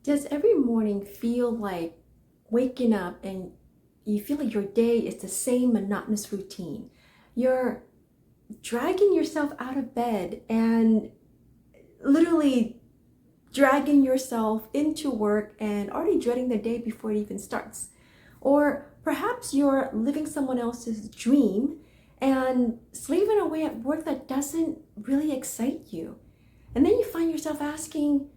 Does every morning feel like waking up and you feel like your day is the same monotonous routine? You're dragging yourself out of bed and literally dragging yourself into work and already dreading the day before it even starts. Or perhaps you're living someone else's dream and slaving away at work that doesn't really excite you. And then you find yourself asking,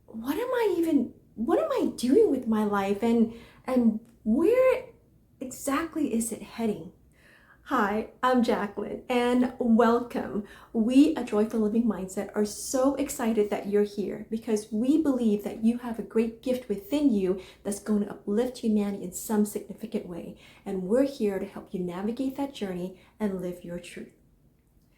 what am I doing with my life, and where exactly is it heading? Hi, I'm Jacqueline and welcome. We at Joyful Living Mindset are so excited that you're here because we believe that you have a great gift within you that's going to uplift humanity in some significant way, and we're here to help you navigate that journey and live your truth.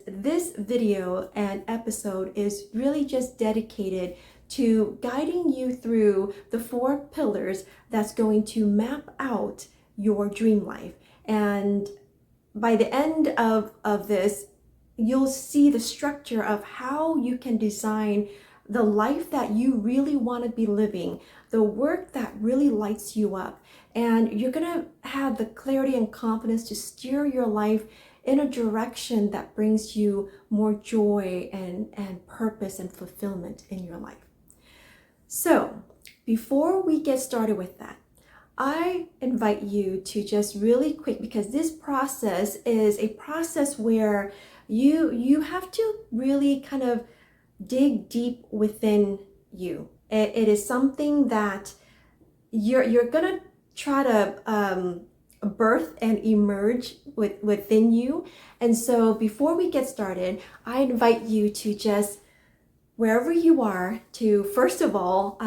This video and episode is really just dedicated to guiding you through the 4 pillars that's going to map out your dream life. And by the end of this, you'll see the structure of how you can design the life that you really want to be living, the work that really lights you up. And you're going to have the clarity and confidence to steer your life in a direction that brings you more joy and purpose and fulfillment in your life. So before we get started with that, I invite you to just really quick, because this process is a process where you have to really kind of dig deep within you. It is something that you're gonna try to birth and emerge within you. And so before we get started, I invite you to just, wherever you are, to first of all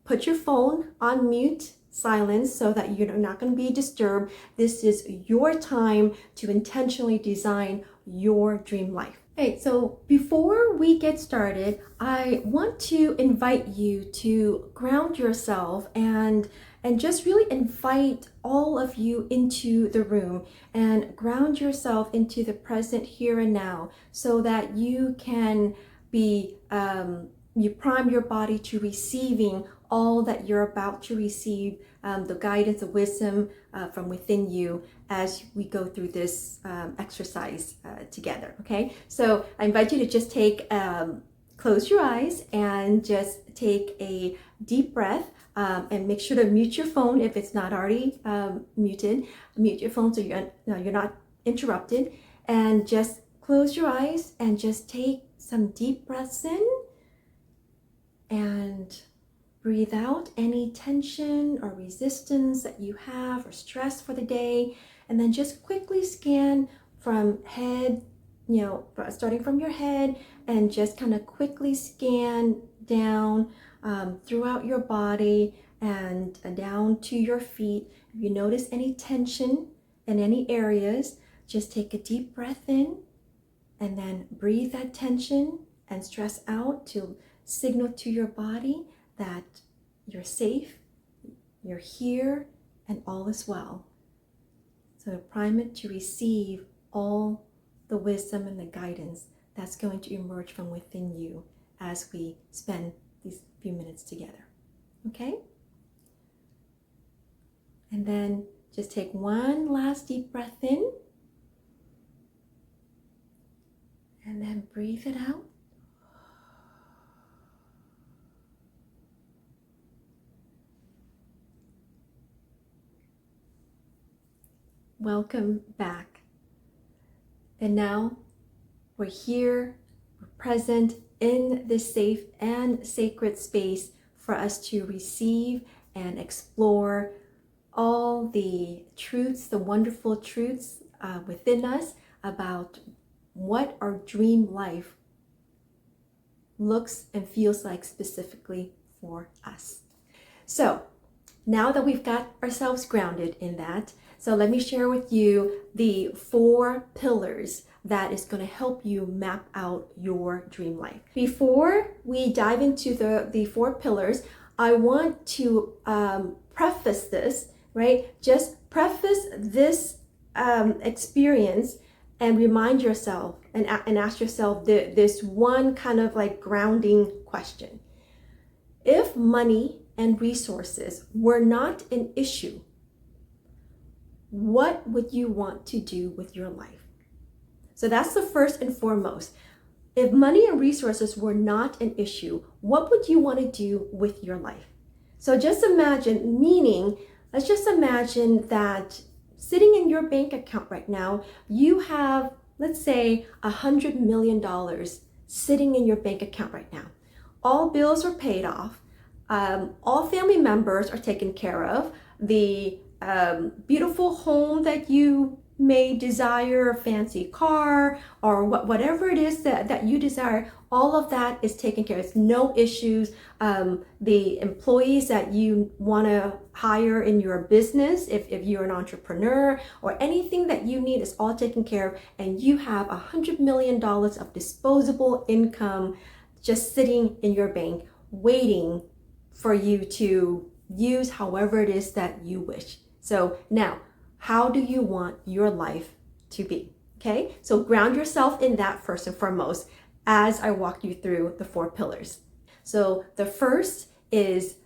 put your phone on mute, silence, so that you're not going to be disturbed. This is your time to intentionally design your dream life. Okay, so before we get started, I want to invite you to ground yourself and just really invite all of you into the room and ground yourself into the present here and now, so that you can be you prime your body to receiving all that you're about to receive, the guidance, the wisdom from within you as we go through this exercise together. Okay, so I invite you to just close your eyes and just take a deep breath, and make sure to mute your phone if it's not already muted. Mute your phone so you're not interrupted, and just close your eyes and just take some deep breaths in and breathe out any tension or resistance that you have or stress for the day. And then just quickly scan from head, starting from your head, and just kind of quickly scan down throughout your body and down to your feet. If you notice any tension in any areas, just take a deep breath in and then breathe that tension and stress out to signal to your body that you're safe, you're here, and all is well. So prime it to receive all the wisdom and the guidance that's going to emerge from within you as we spend these few minutes together. Okay? And then just take one last deep breath in, and then breathe it out. Welcome back. And now we're here, we're present in this safe and sacred space for us to receive and explore all the truths, the wonderful truths within us about what our dream life looks and feels like specifically for us. So now that we've got ourselves grounded in that, so let me share with you the 4 pillars that is going to help you map out your dream life. Before we dive into the 4 pillars, I want to preface this, right? Just preface this experience and remind yourself and ask yourself this one kind of like grounding question. If money and resources were not an issue, what would you want to do with your life? So that's the first and foremost. If money and resources were not an issue, what would you want to do with your life? So just imagine, meaning, let's just imagine that sitting in your bank account right now, you have, let's say, $100 million sitting in your bank account right now. All bills are paid off. All family members are taken care of. The beautiful home that you may desire, a fancy car, or whatever it is that you desire, all of that is taken care of. It's no issues. The employees that you want to hire in your business, if you're an entrepreneur, or anything that you need is all taken care of, and you have $100 million of disposable income just sitting in your bank, waiting for you to use however it is that you wish. So now, how do you want your life to be? Okay, so ground yourself in that first and foremost as I walk you through the 4 pillars. So the first is,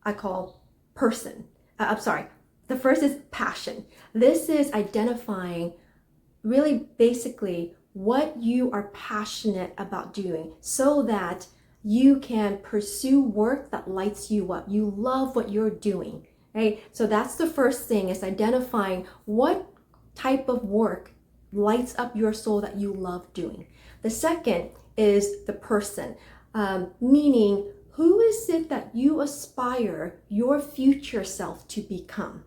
I call person. The first is passion. This is identifying really basically what you are passionate about doing so that you can pursue work that lights you up. You love what you're doing. Right? So that's the first thing, is identifying what type of work lights up your soul that you love doing. The second is the person, meaning who is it that you aspire your future self to become,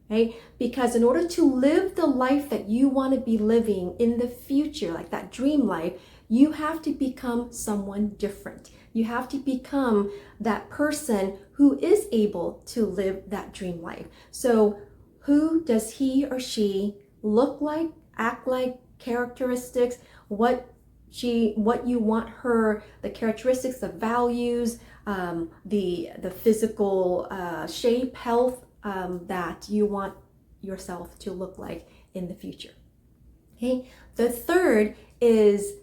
right? Because in order to live the life that you want to be living in the future, like that dream life, you have to become someone different. You have to become that person who is able to live that dream life. So who does he or she look like, act like, characteristics, what you want her, the characteristics, the values, the physical shape, health that you want yourself to look like in the future. Okay. The third is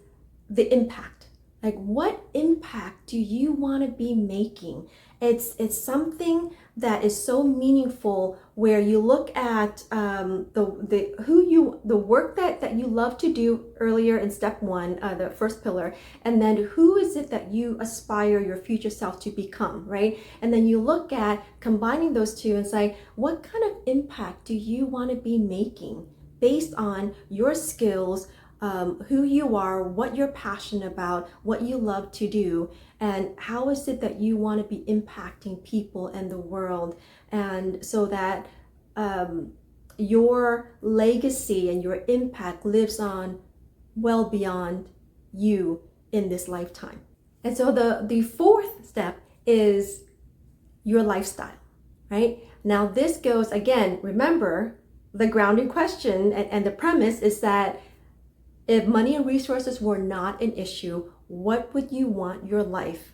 the impact. Like, what impact do you want to be making? It's something that is so meaningful, where you look at the work that you love to do earlier in step 1, the first pillar, and then who is it that you aspire your future self to become, right? And then you look at combining those two and say, what kind of impact do you want to be making based on your skills, who you are, what you're passionate about, what you love to do, and how is it that you want to be impacting people and the world, and so that your legacy and your impact lives on well beyond you in this lifetime. And so the fourth step is your lifestyle, right? Now this goes, again, remember the grounding question and the premise is that if money and resources were not an issue, what would you want your life?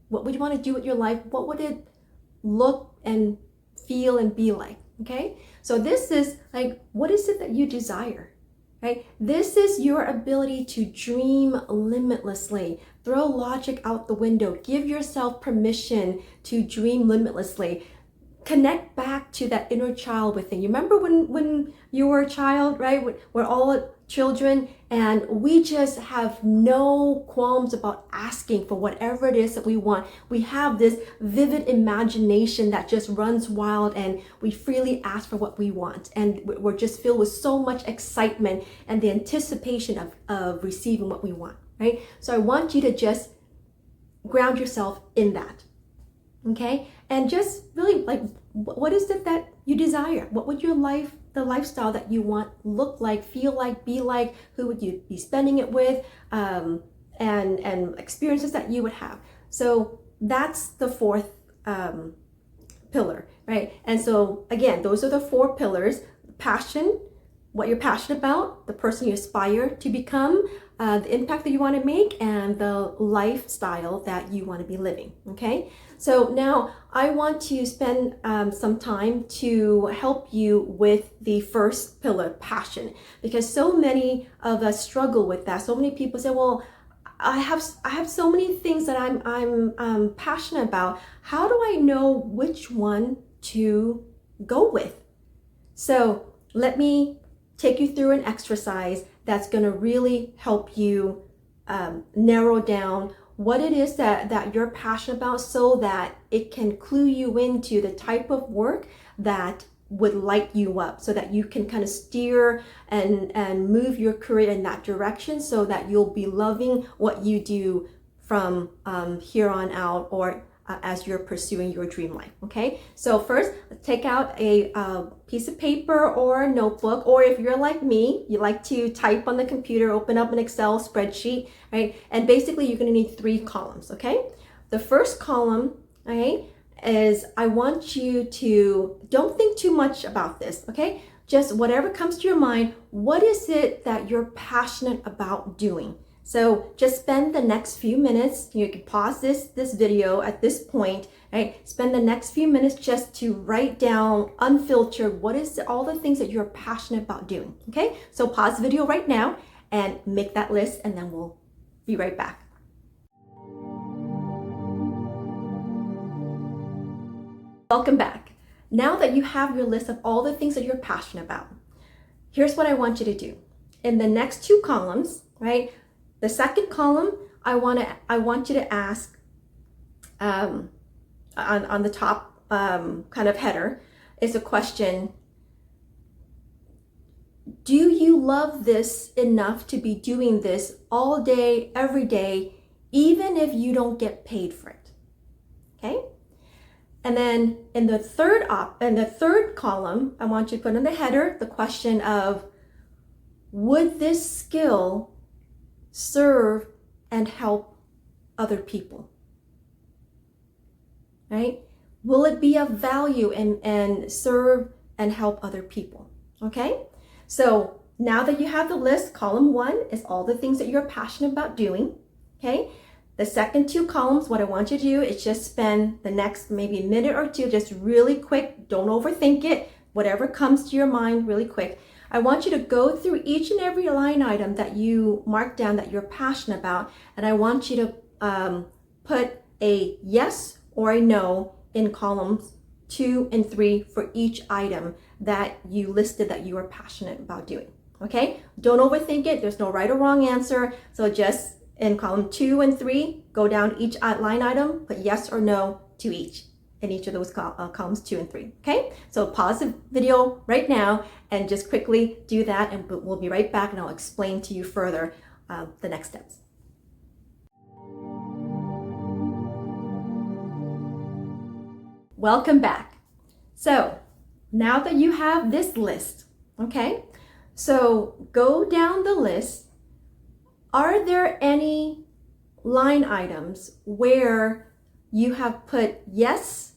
What would you want to do with your life? What would it look and feel and be like? Okay? So this is like, what is it that you desire? Right? This is your ability to dream limitlessly. Throw logic out the window. Give yourself permission to dream limitlessly. Connect back to that inner child within you. Remember when you were a child, right? We're all children, and we just have no qualms about asking for whatever it is that we want. We have this vivid imagination that just runs wild, and we freely ask for what we want. And we're just filled with so much excitement and the anticipation of receiving what we want, right? So I want you to just ground yourself in that. Okay, and just really, like, what is it that you desire? What would your life, the lifestyle that you want, look like, feel like, be like? Who would you be spending it with? And experiences that you would have. So that's the fourth pillar, right? And so again, those are the 4 pillars: passion, what you're passionate about, the person you aspire to become, the impact that you want to make, and the lifestyle that you want to be living. Okay, so now I want to spend some time to help you with the first pillar, passion, because so many of us struggle with that. So many people say, well, I have so many things that I'm passionate about. How do I know which one to go with? So let me take you through an exercise that's going to really help you narrow down what it is that you're passionate about, so that it can clue you into the type of work that would light you up, so that you can kind of steer and move your career in that direction, so that you'll be loving what you do from here on out, or as you're pursuing your dream life. Okay, so first take out a piece of paper or a notebook, or if you're like me, you like to type on the computer, open up an Excel spreadsheet, right? And basically you're going to need 3 columns. Okay, the first column, okay, is I want you to don't think too much about this. Okay, just whatever comes to your mind. What is it that you're passionate about doing? So just spend the next few minutes. You can pause this video at this point, right? Spend the next few minutes just to write down, unfiltered, what is all the things that you're passionate about doing. Okay, so pause the video right now and make that list, and then we'll be right back. Welcome back. Now that you have your list of all the things that you're passionate about, here's what I want you to do. In the next 2 columns, right? The second column, I want you to ask on the top kind of header is a question. Do you love this enough to be doing this all day, every day, even if you don't get paid for it? Okay. And then in the third column, I want you to put in the header the question of, would this skill serve and help other people? Right? Will it be of value and serve and help other people? Okay? So now that you have the list, column 1 is all the things that you're passionate about doing. Okay? The second 2 columns, what I want you to do is just spend the next maybe minute or 2, just really quick. Don't overthink it. Whatever comes to your mind, really quick. I want you to go through each and every line item that you mark down that you're passionate about, and I want you to put a yes or a no in columns 2 and 3 for each item that you listed that you are passionate about doing. Okay? Don't overthink it. There's no right or wrong answer. So just in column 2 and 3, go down each line item, put yes or no to each in each of those columns 2 and 3. Okay, so pause the video right now and just quickly do that, and we'll be right back, and I'll explain to you further the next steps. Welcome back. So now that you have this list, okay, so go down the list. Are there any line items where you have put yes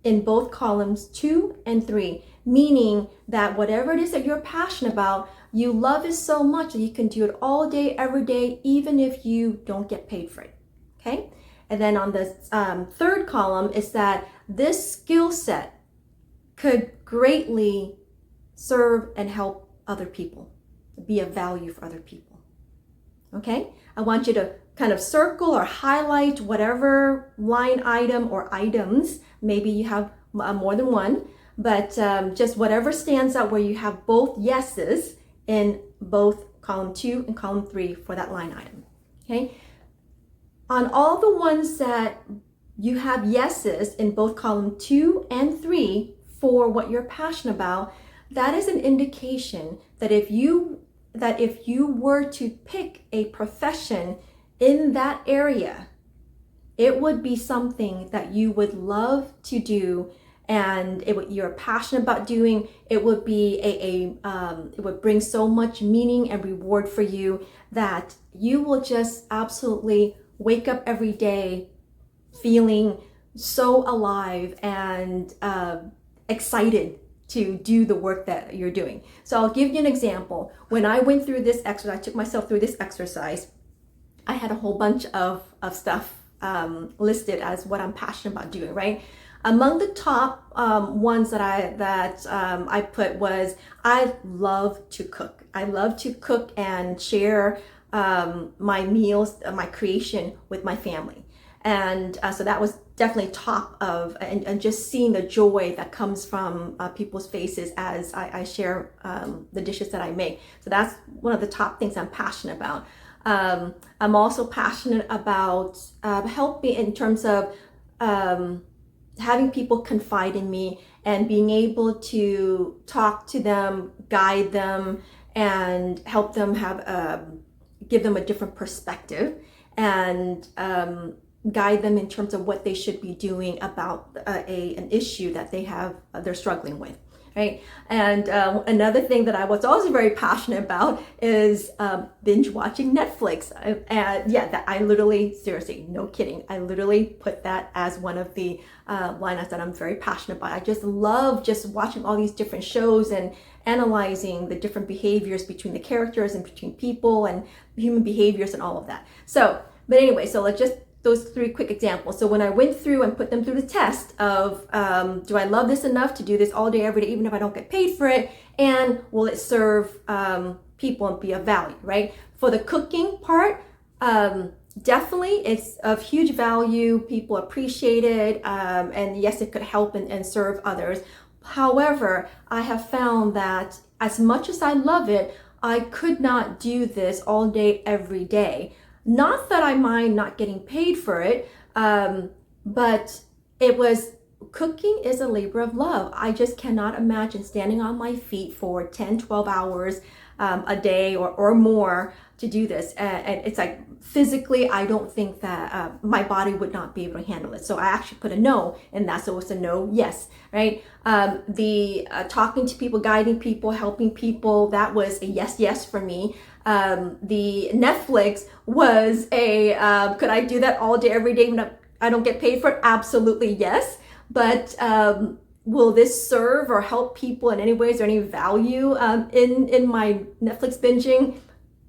in both columns 2 and 3, meaning that whatever it is that you're passionate about, you love it so much that you can do it all day, every day, even if you don't get paid for it? Okay? And then on the third column is that this skill set could greatly serve and help other people, be of value for other people. Okay? I want you to kind of circle or highlight whatever line item or items, maybe you have more than one, but just whatever stands out where you have both yeses in both column 2 and column 3 for that line item. Okay? On all the ones that you have yeses in both column 2 and 3 for what you're passionate about, that is an indication that if you were to pick a profession in that area, it would be something that you would love to do, and you're passionate about doing. It would be it would bring so much meaning and reward for you that you will just absolutely wake up every day feeling so alive and excited to do the work that you're doing. So I'll give you an example. When I went through this exercise, I took myself through this exercise, I had a whole bunch of stuff listed as what I'm passionate about doing, right? Among the top ones that I put was, I love to cook. I love to cook and share my meals, my creation with my family. And so that was definitely top of, and just seeing the joy that comes from people's faces as I share the dishes that I make. So that's one of the top things I'm passionate about. I'm also passionate about helping in terms of having people confide in me and being able to talk to them, guide them, and help them have give them a different perspective, and guide them in terms of what they should be doing about an issue that they're struggling with, right? And another thing that I was also very passionate about is binge watching Netflix. And yeah, that I literally, seriously, no kidding, I literally put that as one of the lineups that I'm very passionate about. I just love just watching all these different shows and analyzing the different behaviors between the characters and between people and human behaviors and all of that. So, but anyway, so let's just those 3 quick examples. So when I went through and put them through the test of, do I love this enough to do this all day, every day, even if I don't get paid for it? And will it serve people and be of value, right? For the cooking part, definitely it's of huge value. People appreciate it. And yes, it could help and serve others. However, I have found that as much as I love it, I could not do this all day, every day. Not that I mind not getting paid for it, but cooking is a labor of love. I just cannot imagine standing on my feet for 10, 12 hours a day or more to do this. And it's like physically, I don't think that my body would not be able to handle it. So I actually put a no in that. So it's a no, yes, right? The talking to people, guiding people, helping people, that was a yes, yes for me. The Netflix was could I do that all day, every day when I don't get paid for it? Absolutely yes. But will this serve or help people in any ways or any value in my Netflix binging?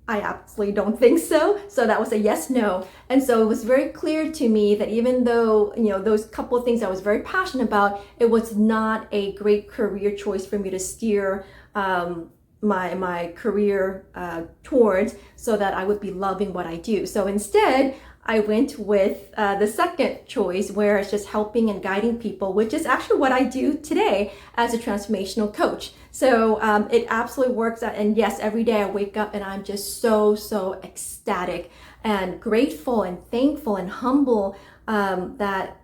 I absolutely don't think so. So that was a yes, no. And so it was very clear to me that even though, those couple of things I was very passionate about, it was not a great career choice for me to steer my career towards, so that I would be loving what I do. So instead, I went with the second choice, where it's just helping and guiding people, which is actually what I do today as a transformational coach. So it absolutely works out. And yes, every day I wake up and I'm just so ecstatic and grateful and thankful and humble that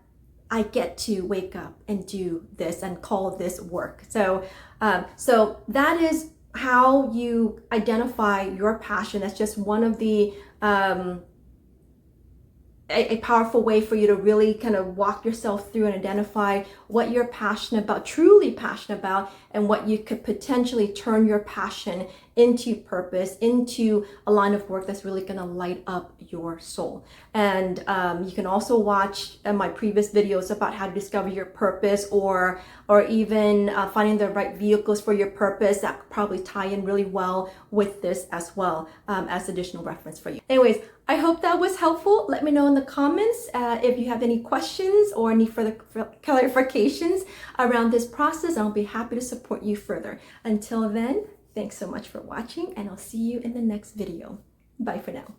I get to wake up and do this and call this work. So that is how you identify your passion. That's just one of the a powerful way for you to really kind of walk yourself through and identify what you're passionate about, truly passionate about, and what you could potentially turn your passion into purpose, into a line of work that's really going to light up your soul. And you can also watch my previous videos about how to discover your purpose, or even finding the right vehicles for your purpose that could probably tie in really well with this as well, as additional reference for you. Anyways, I hope that was helpful. Let me know in the comments if you have any questions or any further clarifications around this process. I'll be happy to support you further. Until then, thanks so much for watching, and I'll see you in the next video. Bye for now.